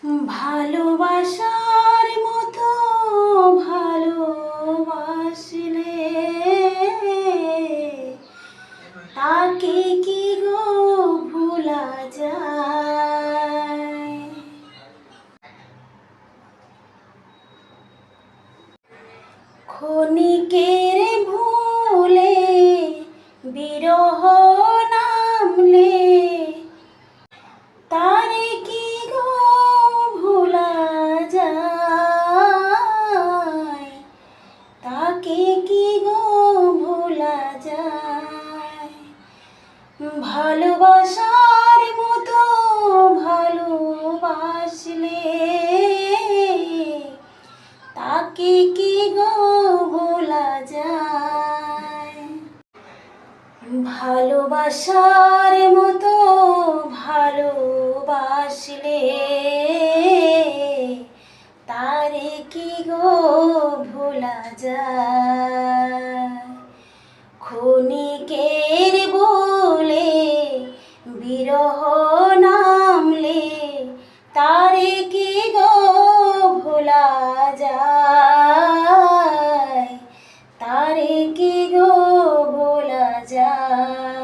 ভালোবাসার মতো ভালোবাসলে তাকে কি গো ভোলা যায়? ক্ষণিকের ভুলে বিরহ নামলে তারে কি গো ভোলা যায়? তাকে কি গো ভোলা যায়? ভালোবাসার মতো ভালোবাসলে তাকে কি গো ভোলা যায়? ভালোবাসার মতো ভালোবাসলে তারে কি গো ভোলা যায়? ক্ষণিকের বলে বিরহ নামলে তারে কি গো ভোলা যায়? তারে কি গো ভোলা যায়?